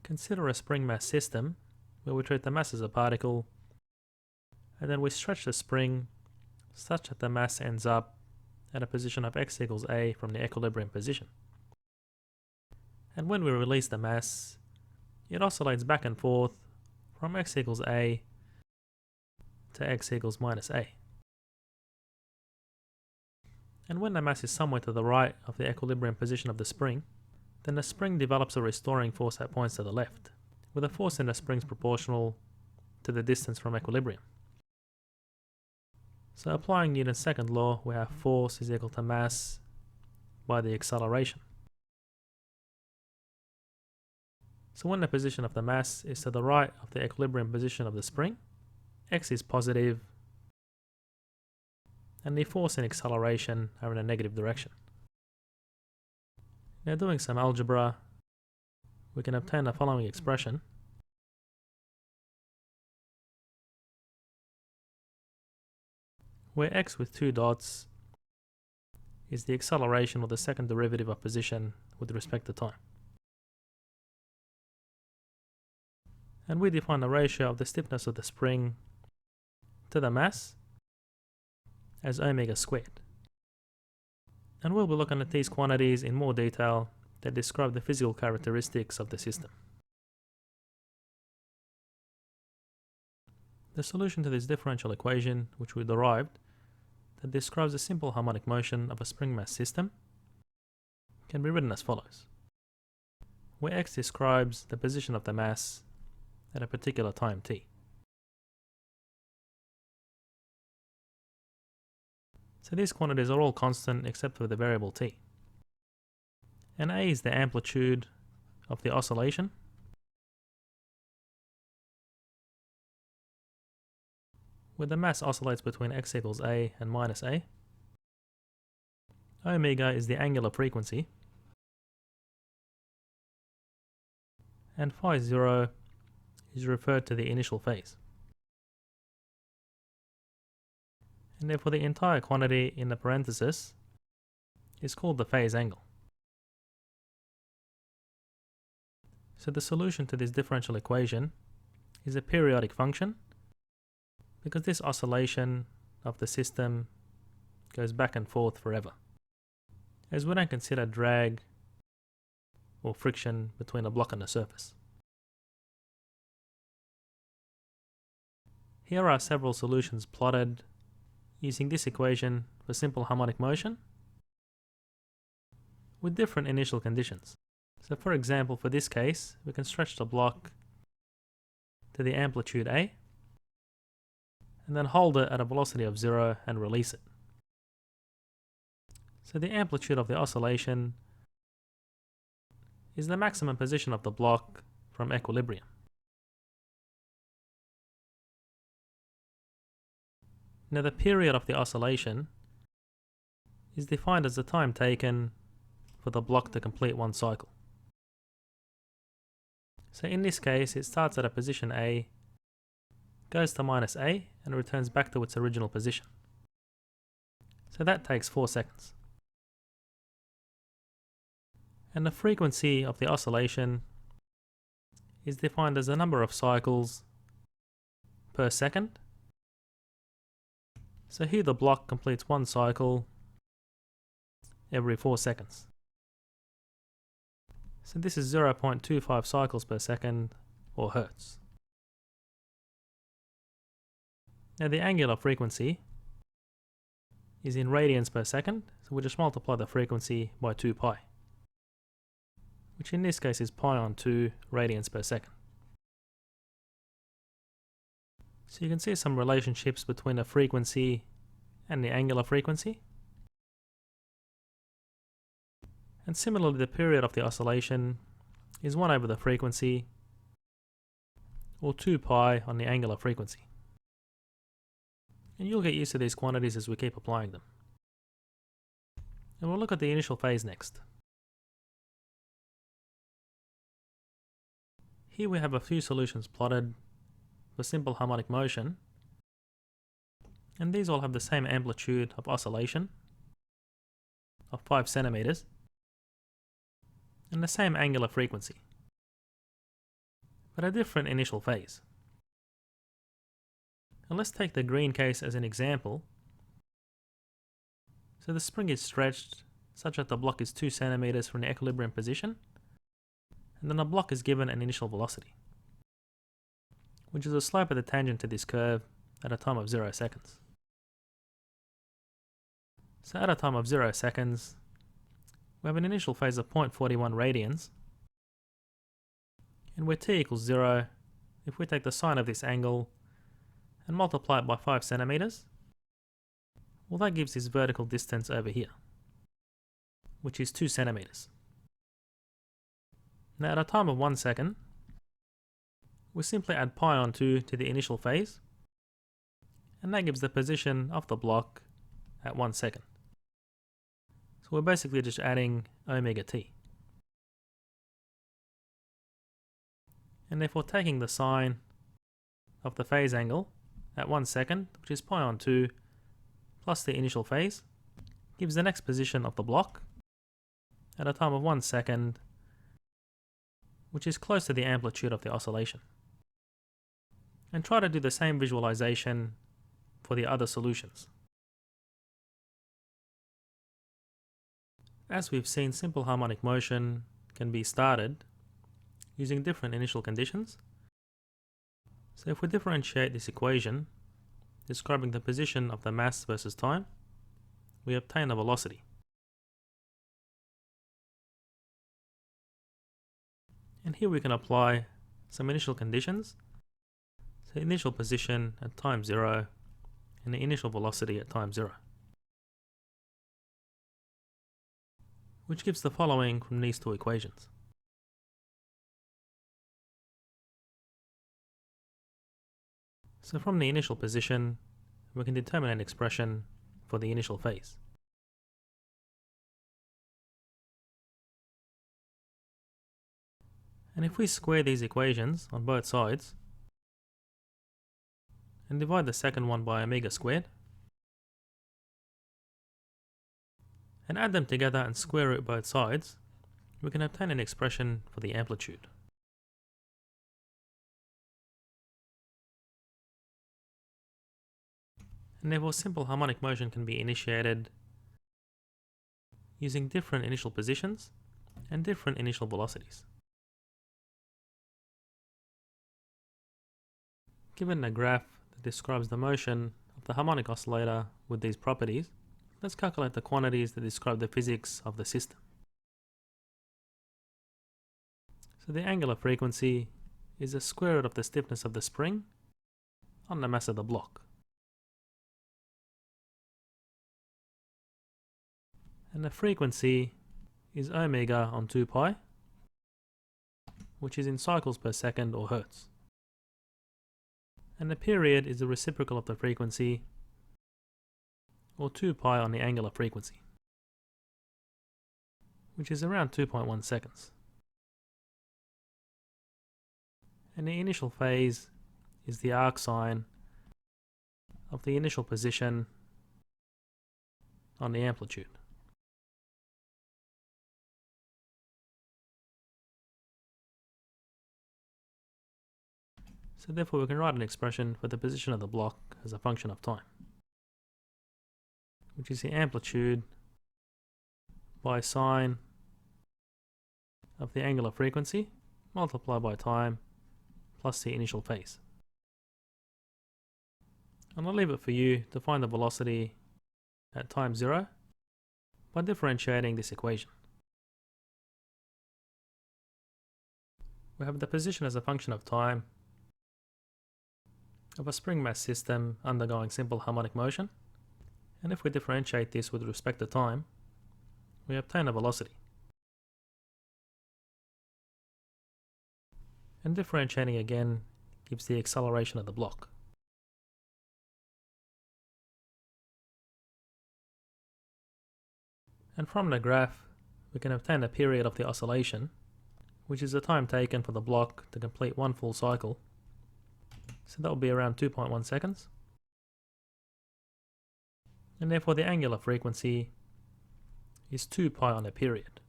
Consider a spring mass system where we treat the mass as a particle, and then we stretch the spring such that the mass ends up at a position of x equals a from the equilibrium position. And when we release the mass, it oscillates back and forth from x equals a to x equals minus a. And when the mass is somewhere to the right of the equilibrium position of the spring, then the spring develops a restoring force that points to the left, with the force in the spring proportional to the distance from equilibrium. So applying Newton's second law, we have force is equal to mass by the acceleration. So when the position of the mass is to the right of the equilibrium position of the spring, x is positive, and the force and acceleration are in a negative direction. Now, doing some algebra, we can obtain the following expression. Where x with two dots is the acceleration or the second derivative of position with respect to time. And we define the ratio of the stiffness of the spring to the mass as omega squared. And we'll be looking at these quantities in more detail that describe the physical characteristics of the system. The solution to this differential equation, which we derived, that describes the simple harmonic motion of a spring mass system, can be written as follows, where x describes the position of the mass at a particular time t. So these quantities are all constant except for the variable t. And a is the amplitude of the oscillation, where the mass oscillates between x equals a and minus a. Omega is the angular frequency, and phi 0 is referred to the initial phase. And therefore the entire quantity in the parenthesis is called the phase angle. So the solution to this differential equation is a periodic function, because this oscillation of the system goes back and forth forever, as we don't consider drag or friction between a block and a surface. Here are several solutions plotted using this equation for simple harmonic motion with different initial conditions. So for example, for this case, we can stretch the block to the amplitude a, and then hold it at a velocity of 0 and release it. So the amplitude of the oscillation is the maximum position of the block from equilibrium. Now the period of the oscillation is defined as the time taken for the block to complete one cycle. So in this case, it starts at a position A, goes to minus A, and returns back to its original position. So that takes 4 seconds. And the frequency of the oscillation is defined as the number of cycles per second. So here the block completes one cycle every 4 seconds. So this is 0.25 cycles per second, or hertz. Now the angular frequency is in radians per second, so we just multiply the frequency by 2 pi, which in this case is pi on 2 radians per second. So you can see some relationships between the frequency and the angular frequency. And similarly, the period of the oscillation is 1 over the frequency, or 2 pi on the angular frequency. And you'll get used to these quantities as we keep applying them. And we'll look at the initial phase next. Here we have a few solutions plotted for simple harmonic motion, and these all have the same amplitude of oscillation of 5 centimeters and the same angular frequency. but a different initial phase. And let's take the green case as an example. So the spring is stretched such that the block is 2 centimeters from the equilibrium position, and then the block is given an initial velocity, which is the slope of the tangent to this curve at a time of 0 seconds. So at a time of 0 seconds, we have an initial phase of 0.41 radians, and where t equals 0, if we take the sine of this angle and multiply it by 5 centimeters, well, that gives this vertical distance over here, which is 2 centimeters. Now at a time of 1 second, we simply add pi on 2 to the initial phase, and that gives the position of the block at 1 second. So we're basically just adding omega t. And therefore taking the sine of the phase angle at 1 second, which is pi on 2, plus the initial phase, gives the next position of the block at a time of 1 second, which is close to the amplitude of the oscillation. And try to do the same visualization for the other solutions. As we've seen, simple harmonic motion can be started using different initial conditions. So if we differentiate this equation, describing the position of the mass versus time, we obtain a velocity. And here we can apply some initial conditions. So initial position at time 0 and the initial velocity at time 0. Which gives the following from these two equations. So from the initial position, we can determine an expression for the initial phase. And if we square these equations on both sides, and divide the second one by omega squared, and add them together and square root both sides, we can obtain an expression for the amplitude. And therefore simple harmonic motion can be initiated using different initial positions and different initial velocities. Given a graph that describes the motion of the harmonic oscillator with these properties, let's calculate the quantities that describe the physics of the system. So the angular frequency is the square root of the stiffness of the spring on the mass of the block. And the frequency is omega on 2 pi, which is in cycles per second or hertz. And the period is the reciprocal of the frequency, or 2 pi on the angular frequency, which is around 2.1 seconds. And the initial phase is the arc sine of the initial position on the amplitude. So therefore we can write an expression for the position of the block as a function of time, which is the amplitude by sine of the angular frequency multiplied by time plus the initial phase. And I'll leave it for you to find the velocity at time 0 by differentiating this equation. We have the position as a function of time of a spring mass system undergoing simple harmonic motion, and if we differentiate this with respect to time, we obtain a velocity. And differentiating again gives the acceleration of the block. And from the graph, we can obtain the period of the oscillation, which is the time taken for the block to complete one full cycle. So that will be around 2.1 seconds. And therefore the angular frequency is 2 pi on a period,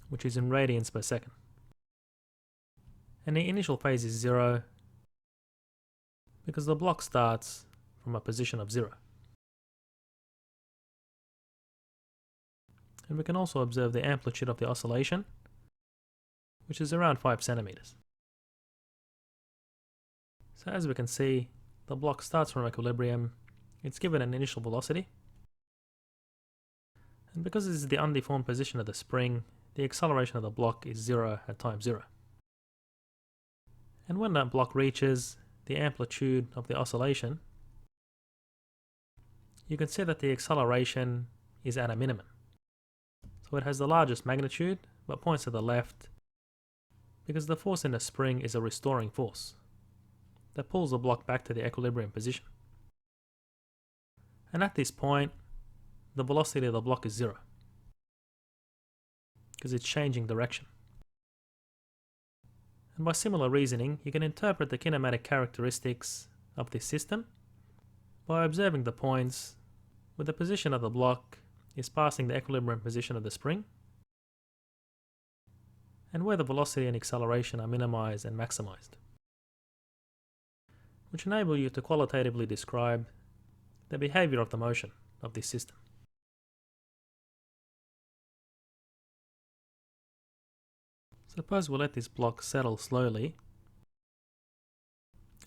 which is in radians per second. and the initial phase is 0 because the block starts from a position of 0. And we can also observe the amplitude of the oscillation, which is around 5 centimeters. So as we can see, the block starts from equilibrium, it's given an initial velocity, and because this is the undeformed position of the spring, the acceleration of the block is 0 at time 0. And when that block reaches the amplitude of the oscillation, you can see that the acceleration is at a minimum. So it has the largest magnitude, but points to the left, because the force in the spring is a restoring force that pulls the block back to the equilibrium position. And at this point, the velocity of the block is 0, because it's changing direction. And by similar reasoning, you can interpret the kinematic characteristics of this system by observing the points where the position of the block is passing the equilibrium position of the spring, and where the velocity and acceleration are minimized and maximized, which enable you to qualitatively describe the behavior of the motion of this system. Suppose we let this block settle slowly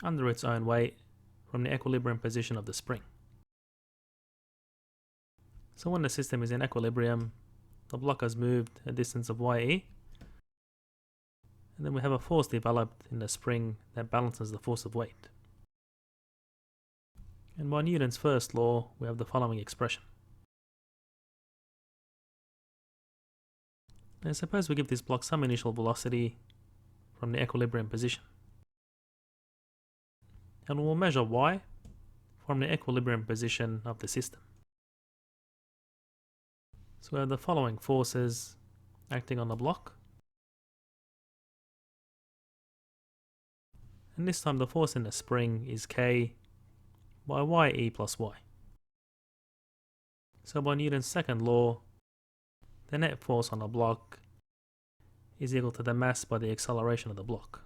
under its own weight from the equilibrium position of the spring. So when the system is in equilibrium, the block has moved a distance of ye, and then we have a force developed in the spring that balances the force of weight. And by Newton's first law, we have the following expression. Now suppose we give this block some initial velocity from the equilibrium position, and we'll measure y from the equilibrium position of the system. So we have the following forces acting on the block, and this time the force in the spring is k by ye plus y. So by Newton's second law, the net force on the block is equal to the mass by the acceleration of the block.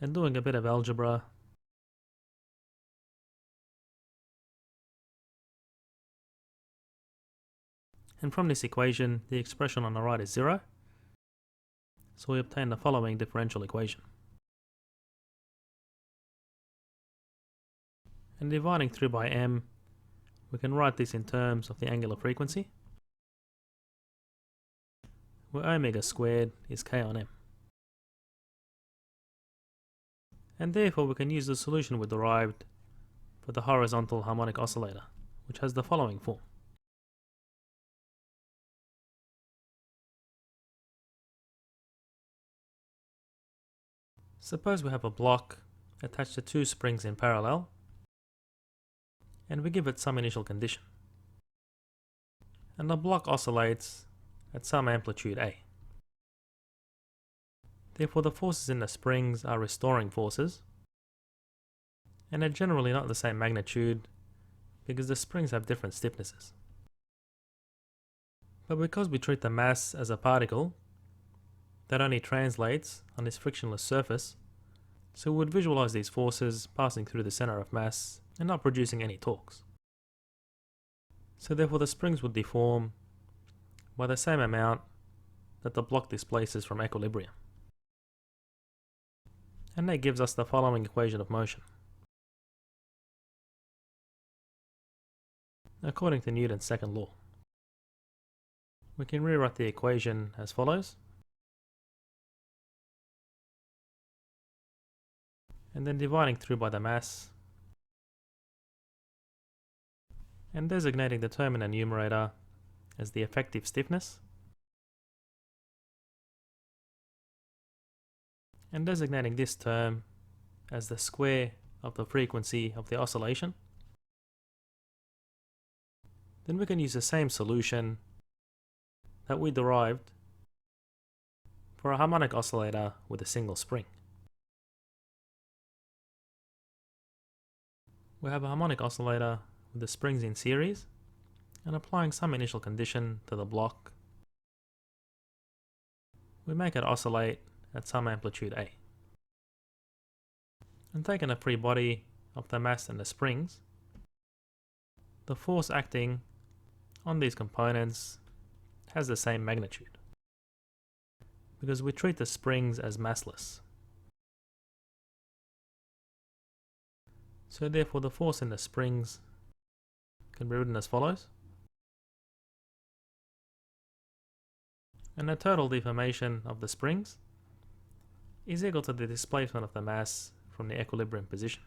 And doing a bit of algebra, and from this equation, the expression on the right is 0, so we obtain the following differential equation. And dividing through by m, we can write this in terms of the angular frequency, where omega squared is k on m. And therefore we can use the solution we derived for the horizontal harmonic oscillator, which has the following form. Suppose we have a block attached to two springs in parallel, and we give it some initial condition. And the block oscillates at some amplitude A. Therefore the forces in the springs are restoring forces, and are generally not the same magnitude because the springs have different stiffnesses. But because we treat the mass as a particle that only translates on this frictionless surface, so we would visualize these forces passing through the center of mass and not producing any torques. So therefore the springs would deform by the same amount that the block displaces from equilibrium. And that gives us the following equation of motion. According to Newton's second law, we can rewrite the equation as follows. And then dividing through by the mass, and designating the term in the numerator as the effective stiffness, and designating this term as the square of the frequency of the oscillation, then we can use the same solution that we derived for a harmonic oscillator with a single spring. We have a harmonic oscillator with the springs in series, and applying some initial condition to the block, we make it oscillate at some amplitude A. And taking a free body of the mass and the springs, the force acting on these components has the same magnitude, because we treat the springs as massless. So therefore the force in the springs can be written as follows. And the total deformation of the springs is equal to the displacement of the mass from the equilibrium position.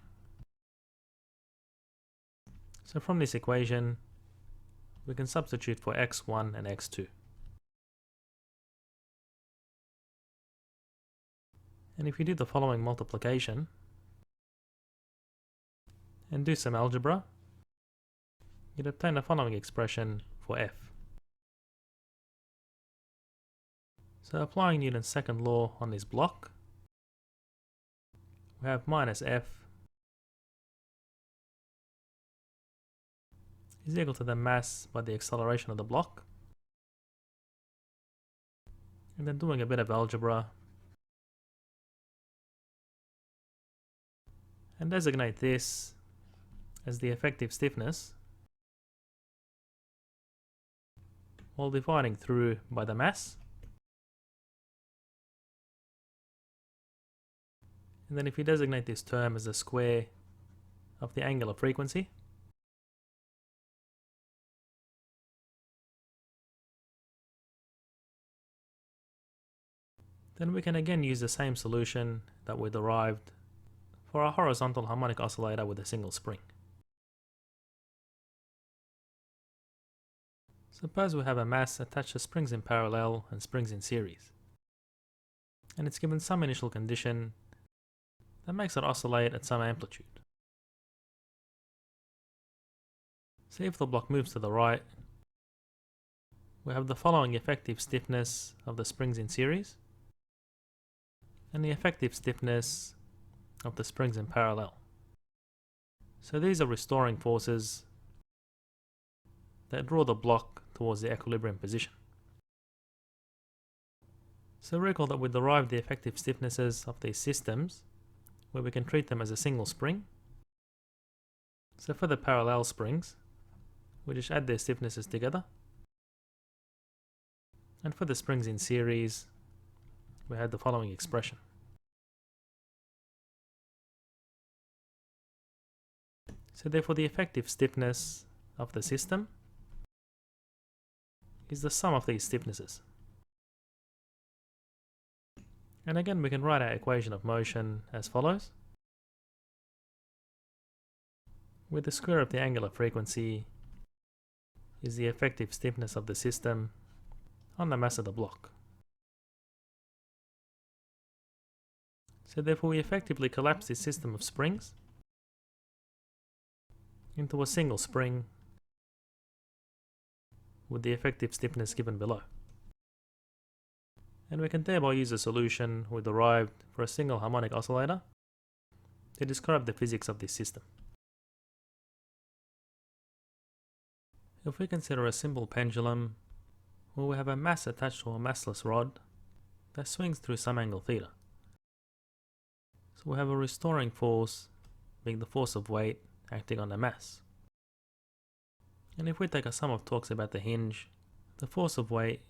So from this equation, we can substitute for x1 and x2. And if you do the following multiplication and do some algebra, you'd obtain the following expression for F. So applying Newton's second law on this block, we have minus F is equal to the mass by the acceleration of the block. And then doing a bit of algebra, and designate this as the effective stiffness while dividing through by the mass. And then if you designate this term as the square of the angular frequency, then we can again use the same solution that we derived for a horizontal harmonic oscillator with a single spring. Suppose we have a mass attached to springs in parallel and springs in series, and it's given some initial condition that makes it oscillate at some amplitude. So if the block moves to the right, we have the following effective stiffness of the springs in series and the effective stiffness of the springs in parallel. So these are restoring forces that draw the block towards the equilibrium position. So recall that we derived the effective stiffnesses of these systems where we can treat them as a single spring. So for the parallel springs, we just add their stiffnesses together. And for the springs in series, we had the following expression. So therefore the effective stiffness of the system is the sum of these stiffnesses. And again we can write our equation of motion as follows, where the square of the angular frequency is the effective stiffness of the system on the mass of the block. So therefore we effectively collapse this system of springs into a single spring with the effective stiffness given below. And we can thereby use a solution we derived for a single harmonic oscillator to describe the physics of this system. If we consider a simple pendulum where we have a mass attached to a massless rod that swings through some angle theta. So we have a restoring force being the force of weight acting on the mass. And if we take a sum of torques about the hinge, the force of weight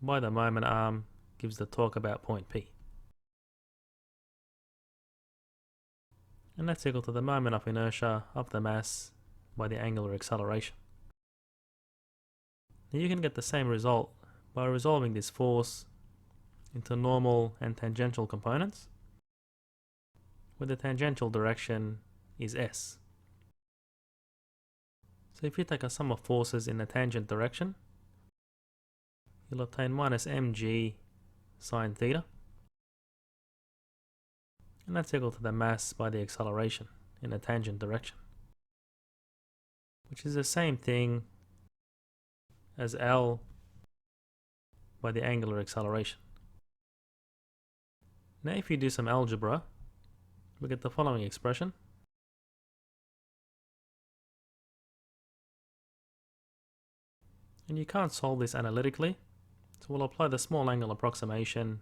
by the moment arm gives the torque about point P. And that's equal to the moment of inertia of the mass by the angular acceleration. Now you can get the same result by resolving this force into normal and tangential components, where the tangential direction is S. So if you take a sum of forces in the tangent direction, you'll obtain minus mg sine theta, and that's equal to the mass by the acceleration in the tangent direction, which is the same thing as L by the angular acceleration. Now if you do some algebra, we get the following expression. And you can't solve this analytically, so we'll apply the small angle approximation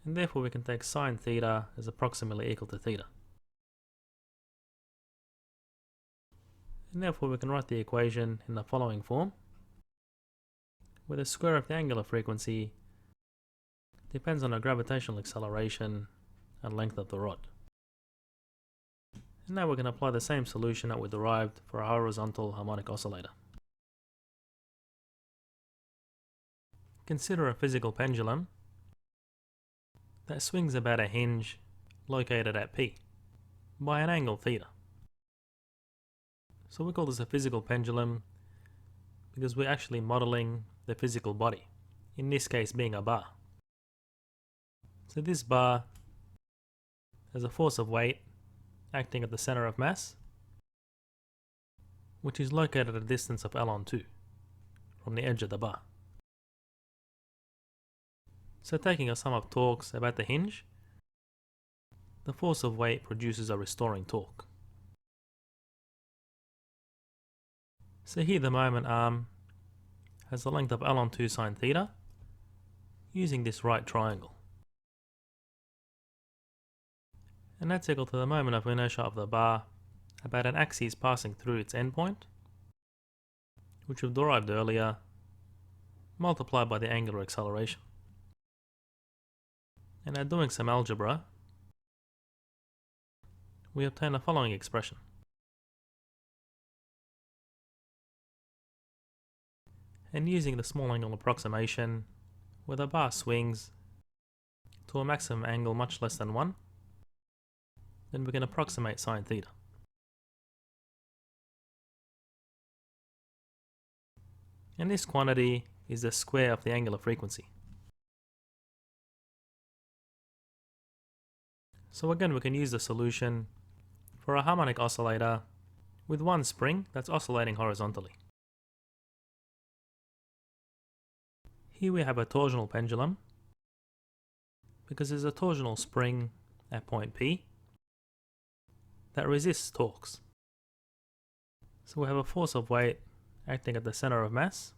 and therefore we can take sine theta as approximately equal to theta. And therefore we can write the equation in the following form, where the square of the angular frequency depends on the gravitational acceleration and length of the rod. And now we can apply the same solution that we derived for a horizontal harmonic oscillator. Consider a physical pendulum that swings about a hinge located at P by an angle theta. So we call this a physical pendulum because we're actually modeling the physical body, in this case being a bar. So this bar has a force of weight acting at the center of mass, which is located at a distance of L on 2 from the edge of the bar. So taking a sum of torques about the hinge, the force of weight produces a restoring torque. So here the moment arm has the length of L on 2 sine theta using this right triangle. And that's equal to the moment of inertia of the bar about an axis passing through its endpoint, which we've derived earlier, multiplied by the angular acceleration. And now doing some algebra, we obtain the following expression. And using the small angle approximation, where the bar swings to a maximum angle much less than 1, then we can approximate sine theta. And this quantity is the square of the angular frequency. So again, we can use the solution for a harmonic oscillator with one spring that's oscillating horizontally. Here we have a torsional pendulum because there's a torsional spring at point P that resists torques. So we have a force of weight acting at the center of mass.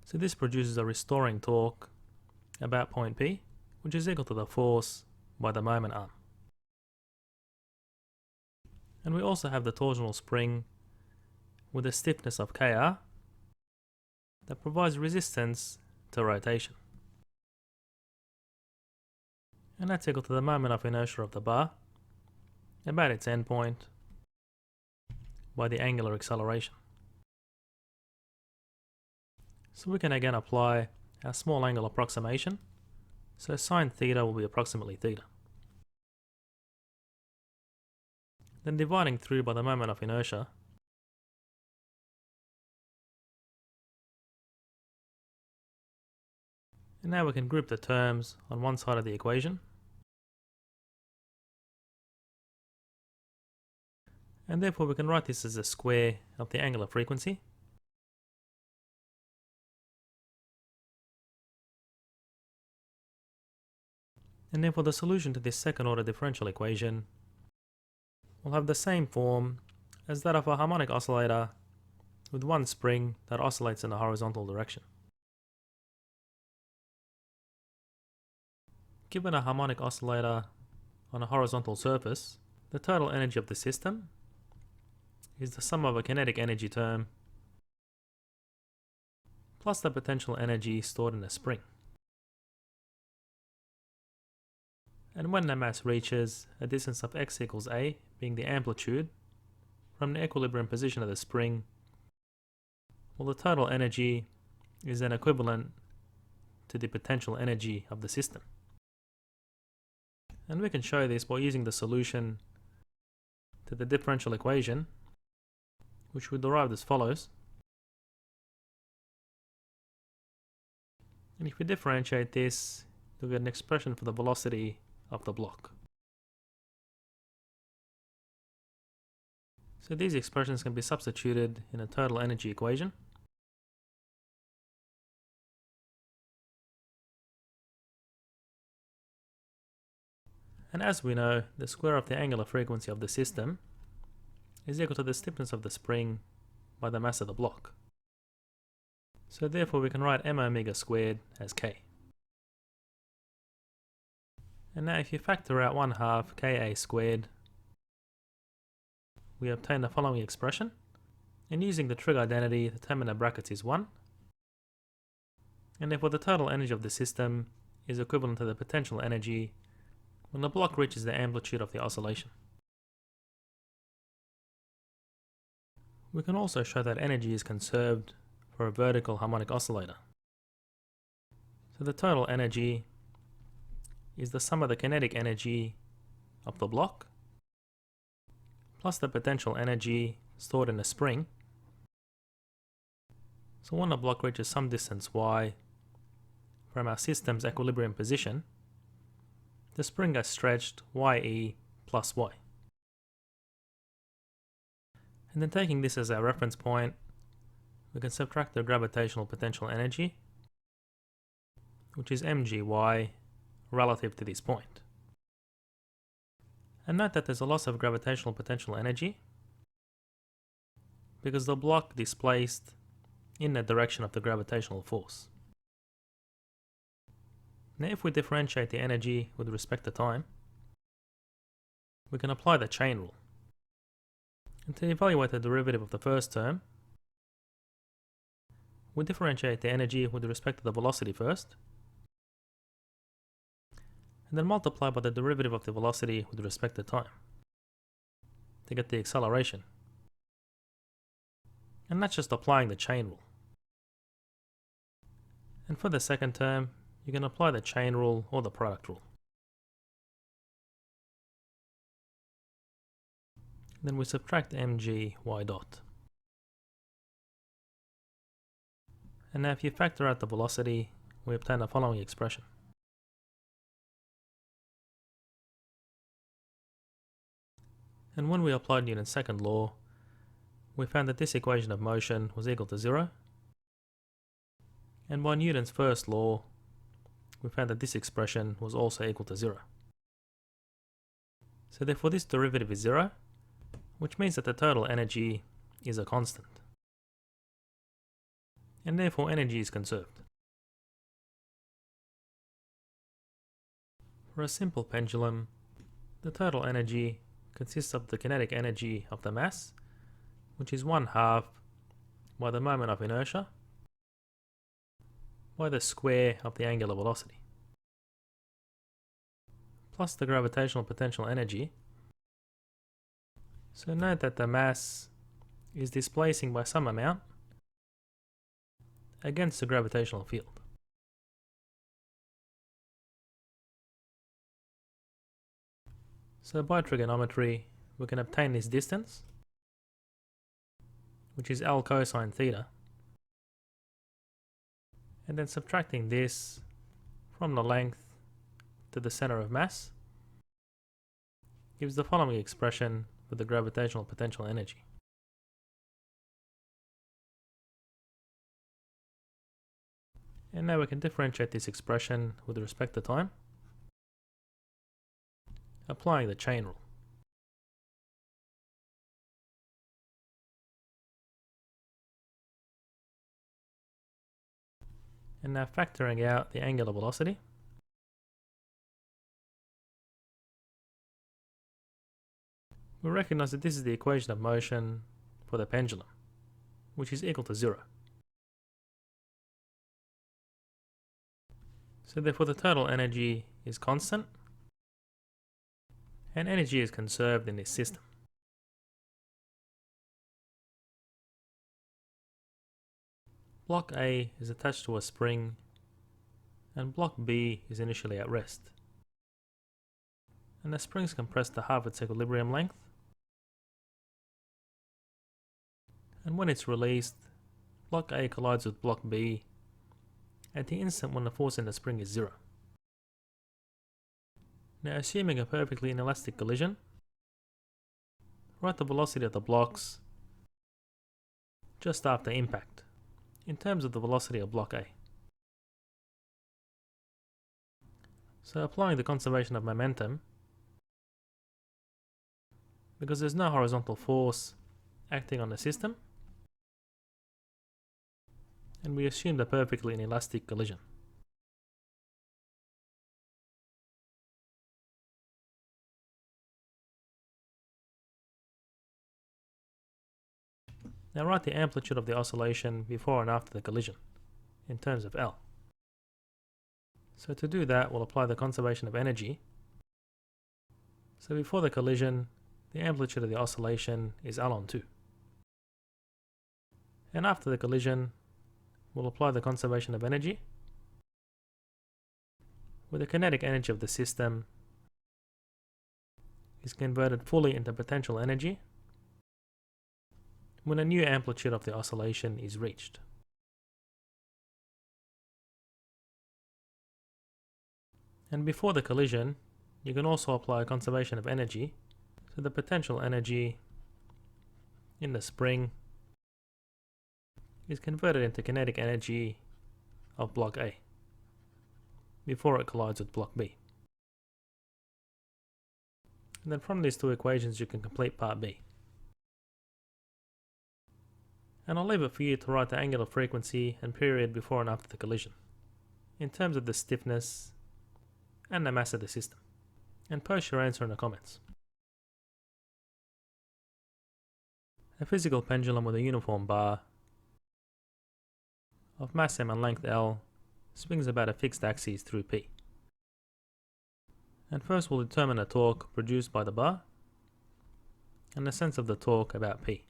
So this produces a restoring torque about point P, which is equal to the force by the moment arm. And we also have the torsional spring with a stiffness of Kr that provides resistance to rotation. And that's equal to the moment of inertia of the bar about its endpoint by the angular acceleration. So we can again apply our small angle approximation. So sine theta will be approximately theta. Then dividing through by the moment of inertia, and now we can group the terms on one side of the equation. And therefore we can write this as the square of the angular frequency. And therefore the solution to this second order differential equation will have the same form as that of a harmonic oscillator with one spring that oscillates in a horizontal direction. Given a harmonic oscillator on a horizontal surface, the total energy of the system is the sum of a kinetic energy term plus the potential energy stored in the spring. And when the mass reaches a distance of x equals a, being the amplitude, from the equilibrium position of the spring, well, the total energy is then equivalent to the potential energy of the system. And we can show this by using the solution to the differential equation, which we derived as follows. And if we differentiate this, you'll get an expression for the velocity of the block. So these expressions can be substituted in a total energy equation. And as we know, the square of the angular frequency of the system is equal to the stiffness of the spring by the mass of the block. So therefore we can write m omega squared as k. And now if you factor out 1/2 Ka squared, we obtain the following expression. And using the trig identity, the term in the brackets is 1. And therefore the total energy of the system is equivalent to the potential energy when the block reaches the amplitude of the oscillation. We can also show that energy is conserved for a vertical harmonic oscillator. So the total energy is the sum of the kinetic energy of the block plus the potential energy stored in the spring. So when the block reaches some distance y from our system's equilibrium position, the spring is stretched ye plus y. And then taking this as our reference point, we can subtract the gravitational potential energy, which is mgy relative to this point. And note that there's a loss of gravitational potential energy because the block displaced in the direction of the gravitational force. Now if we differentiate the energy with respect to time, we can apply the chain rule. And to evaluate the derivative of the first term, we differentiate the energy with respect to the velocity first, and then multiply by the derivative of the velocity with respect to time to get the acceleration. And that's just applying the chain rule. And for the second term, you can apply the chain rule or the product rule. Then we subtract mg y dot. And now if you factor out the velocity, we obtain the following expression. And when we applied Newton's second law, we found that this equation of motion was equal to 0. And by Newton's first law, we found that this expression was also equal to 0. So therefore this derivative is 0, which means that the total energy is a constant. And therefore energy is conserved. For a simple pendulum, the total energy consists of the kinetic energy of the mass, which is 1/2 by the moment of inertia by the square of the angular velocity, plus the gravitational potential energy. So note that the mass is displacing by some amount against the gravitational field. So by trigonometry, we can obtain this distance, which is L cosine theta, and then subtracting this from the length to the center of mass gives the following expression for the gravitational potential energy. And now we can differentiate this expression with respect to time, applying the chain rule. And now factoring out the angular velocity, we recognize that this is the equation of motion for the pendulum, which is equal to 0. So therefore the total energy is constant, and energy is conserved in this system. Block A is attached to a spring, and block B is initially at rest. And the spring is compressed to half its equilibrium length, and when it's released, block A collides with block B at the instant when the force in the spring is 0. Now assuming a perfectly inelastic collision, write the velocity of the blocks just after impact in terms of the velocity of block A. So applying the conservation of momentum, because there's no horizontal force acting on the system, and we assume the perfectly inelastic collision. Now write the amplitude of the oscillation before and after the collision, in terms of L. So to do that, we'll apply the conservation of energy. So before the collision, the amplitude of the oscillation is L on 2. And after the collision, we'll apply the conservation of energy, where the kinetic energy of the system is converted fully into potential energy when a new amplitude of the oscillation is reached. And before the collision, you can also apply a conservation of energy, so the potential energy in the spring is converted into kinetic energy of block A before it collides with block B. And then from these two equations you can complete part B. And I'll leave it for you to write the angular frequency and period before and after the collision, in terms of the stiffness and the mass of the system, and post your answer in the comments. A physical pendulum with a uniform bar of mass m and length L swings about a fixed axis through P. And first we'll determine the torque produced by the bar and the sense of the torque about P.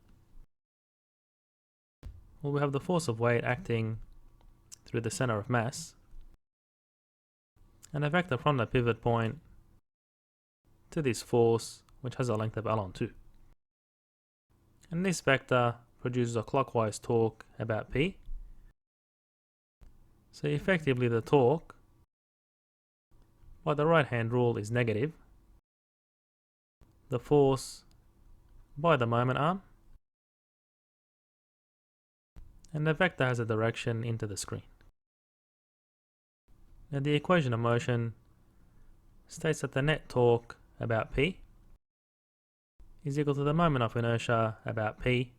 Well, we have the force of weight acting through the center of mass, and a vector from the pivot point to this force, which has a length of L on 2. And this vector produces a clockwise torque about P. So effectively the torque by the right hand rule is negative. The force by the moment arm, and the vector has a direction into the screen. Now the equation of motion states that the net torque about P is equal to the moment of inertia about P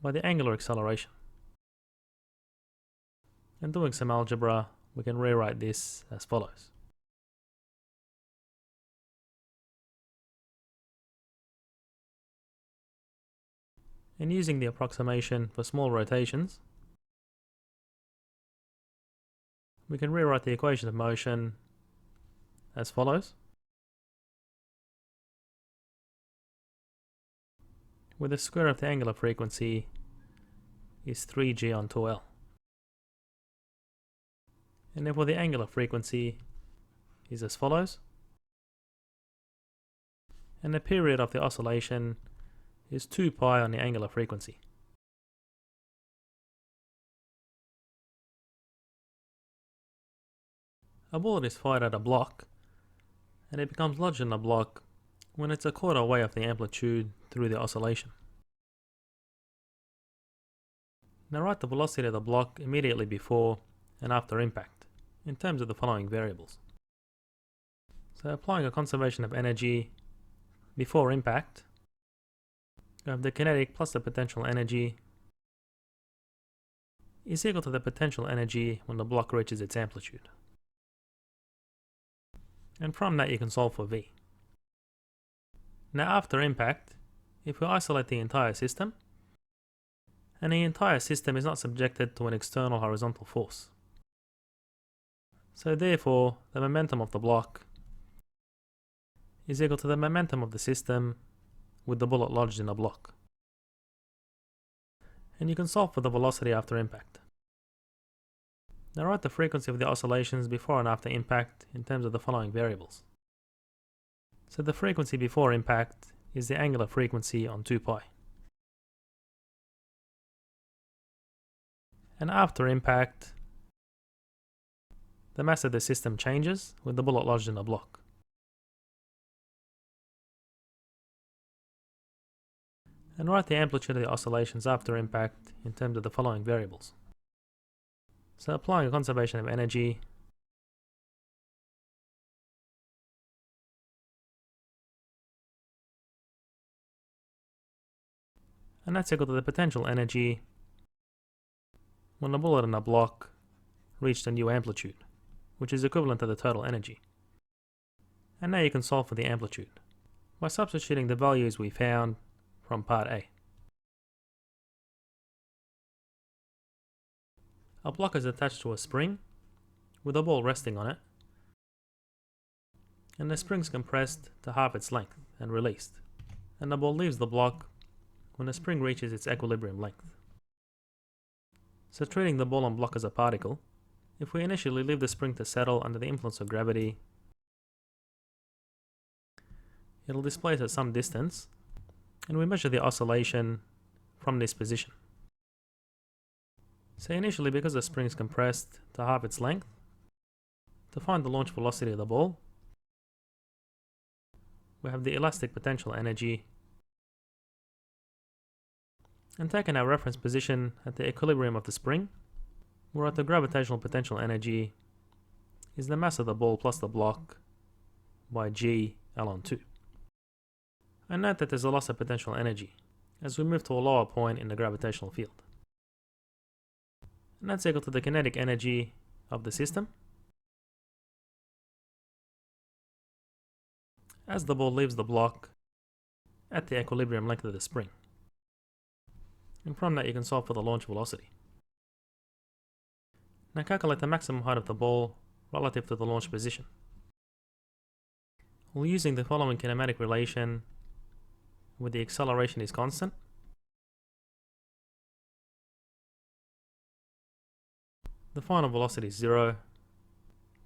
by the angular acceleration. And doing some algebra, we can rewrite this as follows. And using the approximation for small rotations, we can rewrite the equation of motion as follows, where the square of the angular frequency is 3g on 2L. And therefore the angular frequency is as follows, and the period of the oscillation is 2 pi on the angular frequency. A bullet is fired at a block, and it becomes lodged in the block when it's a quarter way of the amplitude through the oscillation. Now write the velocity of the block immediately before and after impact, in terms of the following variables. So applying a conservation of energy before impact, you have the kinetic plus the potential energy is equal to the potential energy when the block reaches its amplitude. And from that you can solve for V. Now after impact, if we isolate the entire system, and the entire system is not subjected to an external horizontal force, so therefore the momentum of the block is equal to the momentum of the system with the bullet lodged in the block. And you can solve for the velocity after impact. Now write the frequency of the oscillations before and after impact in terms of the following variables. So the frequency before impact is the angular frequency on 2 pi. And after impact, the mass of the system changes with the bullet lodged in the block. And write the amplitude of the oscillations after impact in terms of the following variables. So applying a conservation of energy, and that's equal to the potential energy when the bullet in a block reached a new amplitude, which is equivalent to the total energy. And now you can solve for the amplitude by substituting the values we found from part A. A block is attached to a spring with a ball resting on it, and the spring is compressed to half its length and released, and the ball leaves the block when the spring reaches its equilibrium length. So treating the ball and block as a particle, if we initially leave the spring to settle under the influence of gravity, it'll displace at some distance, and we measure the oscillation from this position. So initially, because the spring is compressed to half its length, to find the launch velocity of the ball, we have the elastic potential energy, and taking our reference position at the equilibrium of the spring, we're at the gravitational potential energy is the mass of the ball plus the block by g L on 2. And note that there's a loss of potential energy as we move to a lower point in the gravitational field. And that's equal to the kinetic energy of the system as the ball leaves the block at the equilibrium length of the spring. And from that you can solve for the launch velocity. Now calculate the maximum height of the ball relative to the launch position. We're using the following kinematic relation where the acceleration is constant, the final velocity is 0,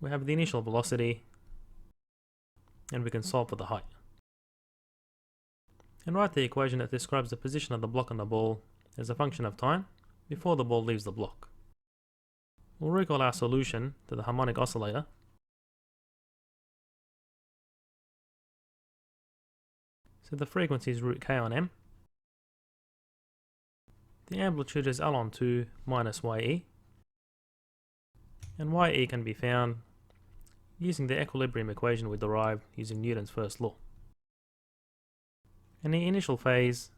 we have the initial velocity, and we can solve for the height. And write the equation that describes the position of the block on the ball as a function of time before the ball leaves the block. We'll recall our solution to the harmonic oscillator. So the frequency is root k on m. The amplitude is L on 2 minus ye. And ye can be found using the equilibrium equation we derived using Newton's first law. And the initial phase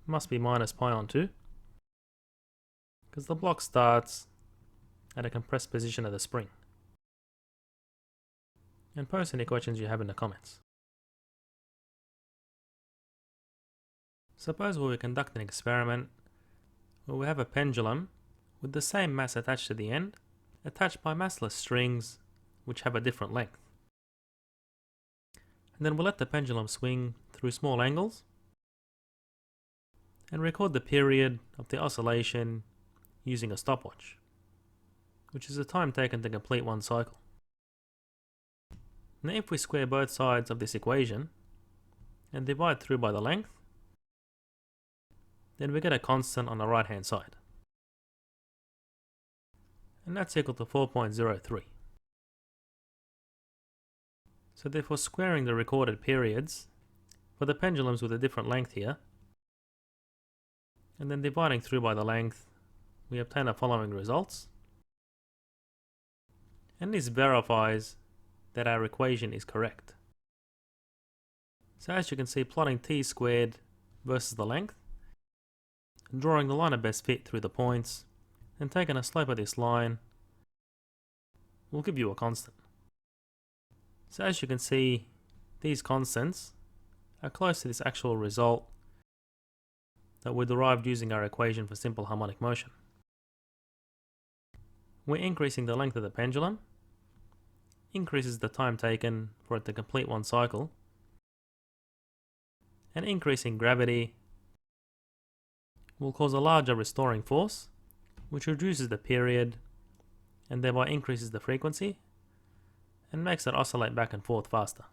must be minus pi on 2 because the block starts at a compressed position of the spring. And post any questions you have in the comments. Suppose we conduct an experiment where we have a pendulum with the same mass attached to the end, attached by massless strings which have a different length. And then we'll let the pendulum swing through small angles and record the period of the oscillation using a stopwatch, which is the time taken to complete one cycle. Now if we square both sides of this equation and divide through by the length, then we get a constant on the right hand side. And that's equal to 4.03. So therefore squaring the recorded periods for the pendulums with a different length here, and then dividing through by the length, we obtain the following results. And this verifies that our equation is correct. So as you can see, plotting t squared versus the length, drawing the line of best fit through the points, and taking a slope of this line will give you a constant. So as you can see, these constants are close to this actual result that we derived using our equation for simple harmonic motion. We're increasing the length of the pendulum, increases the time taken for it to complete one cycle, and increasing gravity will cause a larger restoring force, which reduces the period and thereby increases the frequency and makes it oscillate back and forth faster.